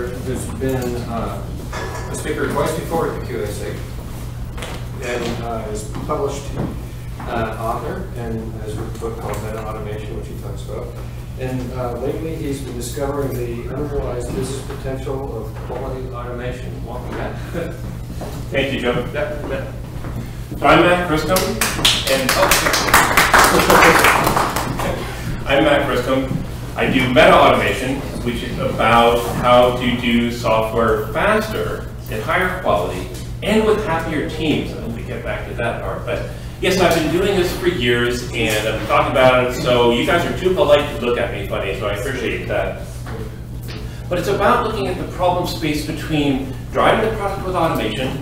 who's been a speaker twice before at the QASIG, and is published author and has written a book called MetaAutomation, which he talks about. And lately he's been discovering the unrealized business potential of quality automation. Welcome, Matt. Thank you, Joe. So I'm Matt Griscom, and I'm Matt Griscom. I do MetaAutomation, which is about how to do software faster, at higher quality, and with happier teams. I hope we get back to that part. But yes, I've been doing this for years, and I've been talking about it, so you guys are too polite to look at me funny, so I appreciate that. But it's about looking at the problem space between driving the product with automation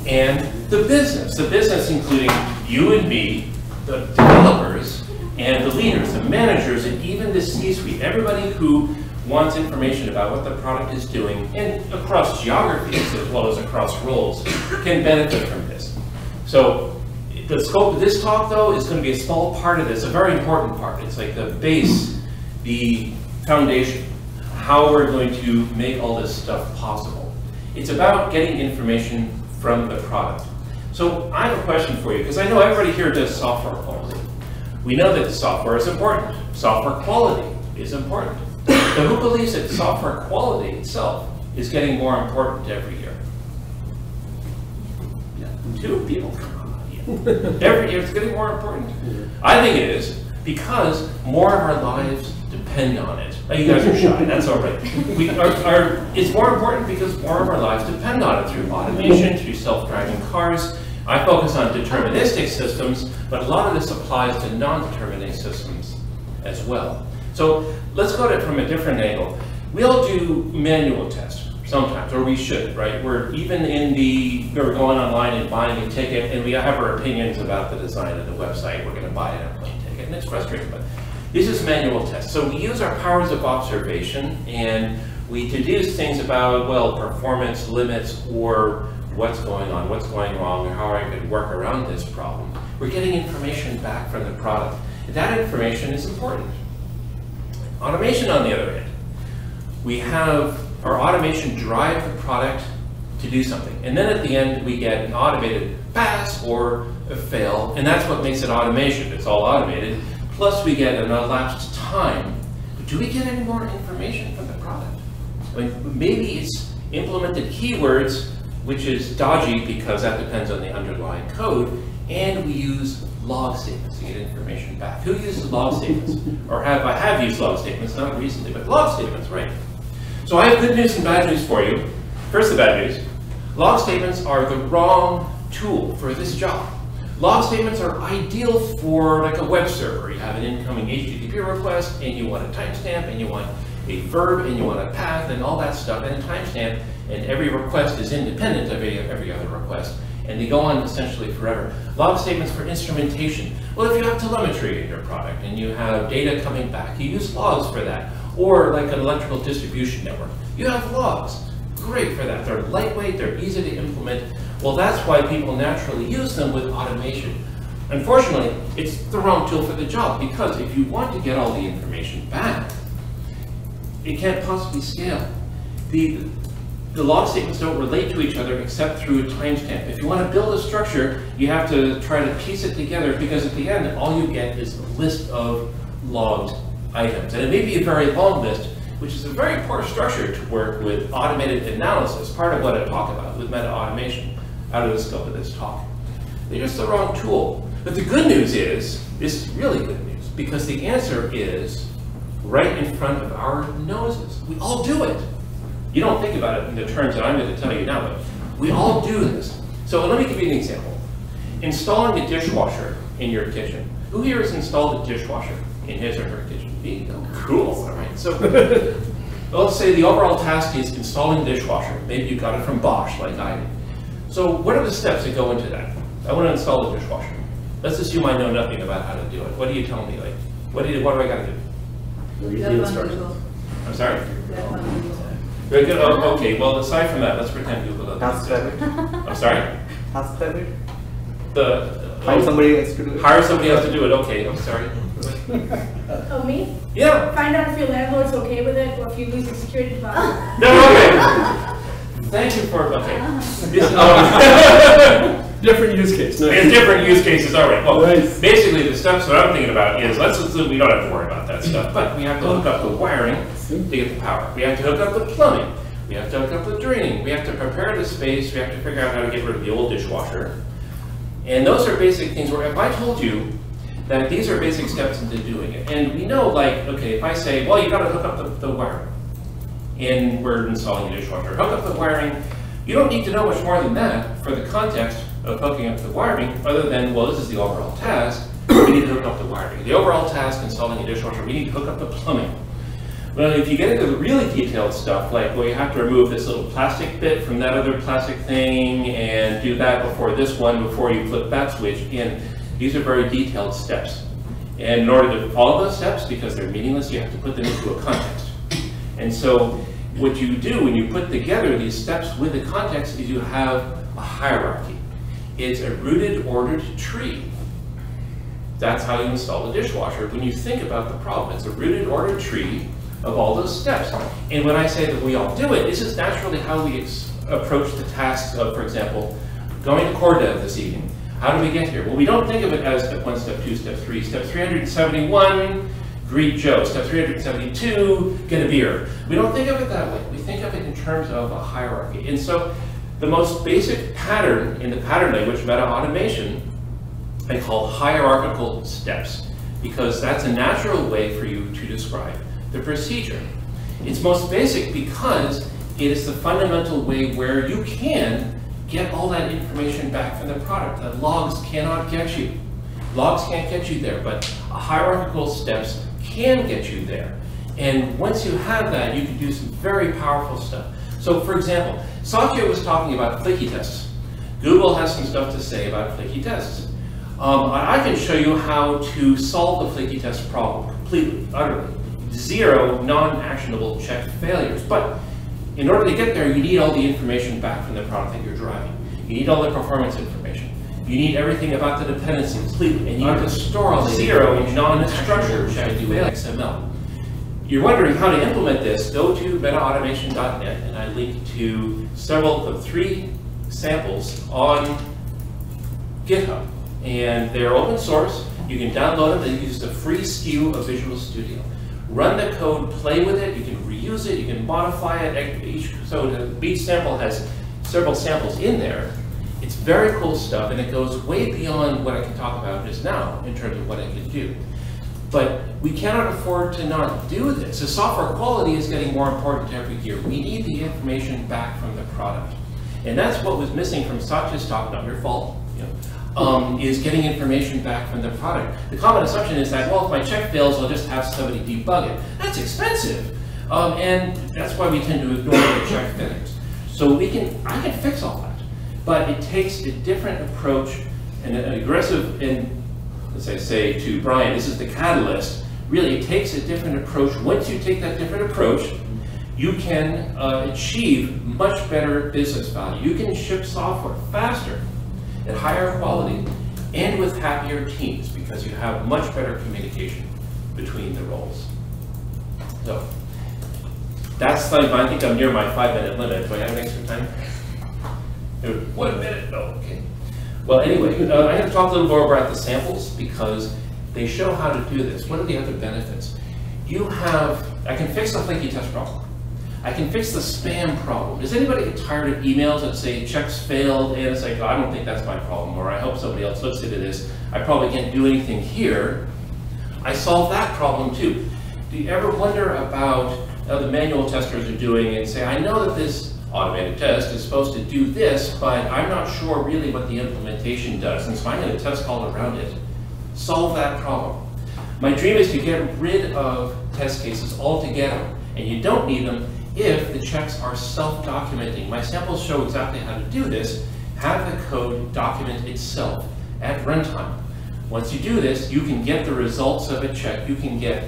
and the business including you and me, the developers, and the leaders, the managers, and even the C-suite, everybody who wants information about what the product is doing, and across geographies as well as across roles, can benefit from this. So the scope of this talk, though, is going to be a small part of this, a very important part. It's like the base, the foundation, how we're going to make all this stuff possible. It's about getting information from the product. So I have a question for you, because I know everybody here does software quality. We know that software is important. Software quality is important. But who believes that software quality itself is getting more important every year? Yeah, 2 people. Every year it's getting more important. I think it is because more of our lives depend on it. Oh, you guys are shy, that's all right. It's more important because more of our lives depend on it through automation, through self-driving cars. I focus on deterministic systems, but a lot of this applies to non-deterministic systems as well. So let's go at it from a different angle. We all do manual tests sometimes, or we should, right? We're going online and buying a ticket, and we have our opinions about the design of the website. We're going to buy an airplane ticket, and it's frustrating, but this is manual tests. So we use our powers of observation, and we deduce things about, well, performance limits, or what's going on, what's going wrong, or how I could work around this problem. We're getting information back from the product. That information is important. Automation, on the other hand, we have our automation drive the product to do something. And then at the end, we get an automated pass or a fail, and that's what makes it automation. It's all automated. Plus, we get an elapsed time. But do we get any more information from the product? I mean, maybe it's implemented keywords, which is dodgy because that depends on the underlying code, and we use log statements to get information back. Who uses log statements? Or I have used log statements, not recently, but log statements, right? So I have good news and bad news for you. First, the bad news. Log statements are the wrong tool for this job. Log statements are ideal for like a web server. You have an incoming HTTP request, and you want a timestamp, and you want a verb, and you want a path, and all that stuff, and a timestamp, and every request is independent of every other request. And they go on essentially forever. Log statements for instrumentation. Well, if you have telemetry in your product and you have data coming back, you use logs for that. Or like an electrical distribution network, you have logs. Great for that. They're lightweight, they're easy to implement. Well, that's why people naturally use them with automation. Unfortunately, it's the wrong tool for the job, because if you want to get all the information back, it can't possibly scale. The log statements don't relate to each other except through a timestamp. If you want to build a structure, you have to try to piece it together, because at the end, all you get is a list of logged items. And it may be a very long list, which is a very poor structure to work with automated analysis, part of what I talk about with MetaAutomation, out of the scope of this talk. They're just the wrong tool. But the good news is, this is really good news, because the answer is right in front of our noses. We all do it. You don't think about it in the terms that I'm going to tell you now, but we all do this. So let me give you an example. Installing a dishwasher in your kitchen. Who here has installed a dishwasher in his or her kitchen? Cool, all right. So let's say the overall task is installing a dishwasher. Maybe you got it from Bosch, like I did. So what are the steps that go into that? I want to install a dishwasher. Let's assume I know nothing about how to do it. What do you tell me? Like, what do I got to do? Read the instructions. I'm sorry? Very good. Oh, okay. Well, aside from that, let's pretend Google doesn't. Task rabbit. I'm sorry? Task rabbit. Hire somebody else to do it. Hire somebody else to do it. Okay. I'm sorry. Oh, me? Yeah. Find out if your landlord's okay with it, or if you lose a security deposit. No, okay. thank you for, okay. Different use case. No. There's different use cases, all right. Well, Nice. basically the steps that I'm thinking about is, let's assume we don't have to worry about that stuff, but we have to hook up the wiring to get the power. We have to hook up the plumbing. We have to hook up the draining. We have to prepare the space. We have to figure out how to get rid of the old dishwasher. And those are basic things where if I told you that these are basic steps into doing it, and we know, like, okay, if I say, well, you got to hook up the wiring, and we're installing a dishwasher, hook up the wiring, you don't need to know much more than that for the context of hooking up the wiring, other than, well, this is the overall task, we need to hook up the wiring. The overall task, installing a dishwasher, we need to hook up the plumbing. Well, if you get into the really detailed stuff, like, well, you have to remove this little plastic bit from that other plastic thing, and do that before this one, before you flip that switch, and these are very detailed steps. And in order to follow those steps, because they're meaningless, you have to put them into a context. And so, what you do when you put together these steps with the context is you have a hierarchy. It's a rooted, ordered tree. That's how you install the dishwasher. When you think about the problem, it's a rooted, ordered tree of all those steps. And when I say that we all do it, this is naturally how we approach the tasks of, for example, going to core dev this evening. How do we get here? Well, we don't think of it as step 1, step 2, step 3. Step 371, greet Joe. Step 372, get a beer. We don't think of it that way. We think of it in terms of a hierarchy. And so the most basic pattern in the pattern language, MetaAutomation, I call hierarchical steps, because that's a natural way for you to describe the procedure. It's most basic because it is the fundamental way where you can get all that information back from the product that logs cannot get you. Logs can't get you there, but hierarchical steps can get you there. And once you have that, you can do some very powerful stuff. So for example, Satya was talking about flaky tests. Google has some stuff to say about flaky tests. I can show you how to solve the flaky test problem completely, utterly. 0 non-actionable check failures. But in order to get there, you need all the information back from the product that you're driving. You need all the performance information. You need everything about the dependency completely. And you have to store all the 0 non-structured check failures XML. You're wondering how to implement this, go to MetaAutomation.net, and I link to several of 3 samples on GitHub. And they're open source. You can download them. They use the free SKU of Visual Studio. Run the code, play with it. You can reuse it. You can modify it. Each sample has several samples in there. It's very cool stuff, and it goes way beyond what I can talk about just now in terms of what I can do. But we cannot afford to not do this. The software quality is getting more important every year. We need the information back from the product. And that's what was missing from Satya's talk, not your fault, is getting information back from the product. The common assumption is that, well, if my check fails, I'll just have somebody debug it. That's expensive. And that's why we tend to ignore the check failures. So I can fix all that. But it takes a different approach and an aggressive, and as I say to Brian, this is the catalyst. Really, it takes a different approach. Once you take that different approach, you can achieve much better business value. You can ship software faster, at higher quality, and with happier teams, because you have much better communication between the roles. So, that's like, I think I'm near my 5-minute limit. Do I have extra time? 1 minute? No, okay. Well, anyway, I'm going to talk a little more about the samples, because they show how to do this. What are the other benefits? I can fix the flaky test problem. I can fix the spam problem. Does anybody get tired of emails that say checks failed, and it's like, oh, I don't think that's my problem, or I hope somebody else looks into this. I probably can't do anything here. I solve that problem too. Do you ever wonder about how the manual testers are doing and say, I know that this automated test is supposed to do this, but I'm not sure really what the implementation does, and so I'm going to test all around it. Solve that problem. My dream is to get rid of test cases altogether, and you don't need them if the checks are self-documenting. My samples show exactly how to do this. Have the code document itself at runtime. Once you do this, you can get the results of a check. You can get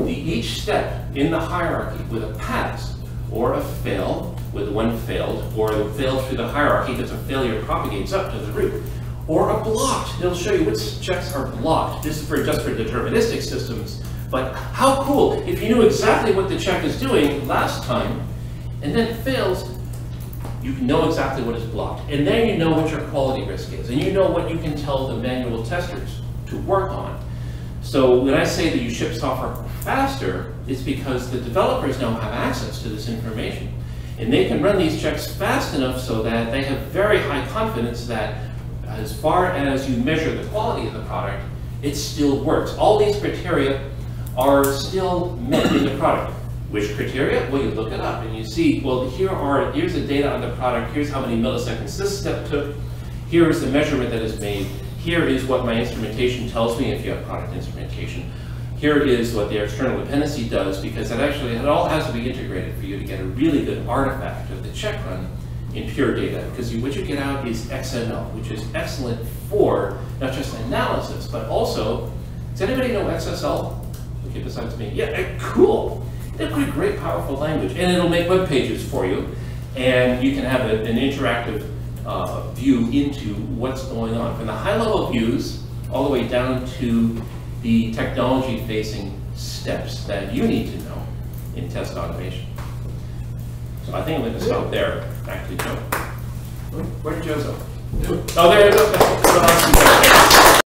each step in the hierarchy with a pass or a fail, with one failed, or a failed through the hierarchy because a failure propagates up to the root, or a blocked. It'll show you which checks are blocked. This is just for deterministic systems. But how cool if you knew exactly what the check is doing last time, and then fails, you know exactly what is blocked. And then you know what your quality risk is. And you know what you can tell the manual testers to work on. So when I say that you ship software faster, it's because the developers now have access to this information. And they can run these checks fast enough so that they have very high confidence that as far as you measure the quality of the product, it still works. All these criteria are still met in the product. Which criteria? Well, you look it up and you see, well, here's the data on the product, here's how many milliseconds this step took, here is the measurement that is made, here is what my instrumentation tells me if you have product instrumentation, here is what the external dependency does, because it all has to be integrated for you to get a really good artifact of the check run in pure data, because what you get out is XML, which is excellent for not just analysis, but also, does anybody know XSL? Okay, besides me. Yeah, cool. They're pretty great, powerful language, and it'll make web pages for you, and you can have an interactive view into what's going on, from the high-level views all the way down to the technology-facing steps that you need to know in test automation. So I think I'm going to stop there. Back to Joe. Where did Joe go? Oh, there you go.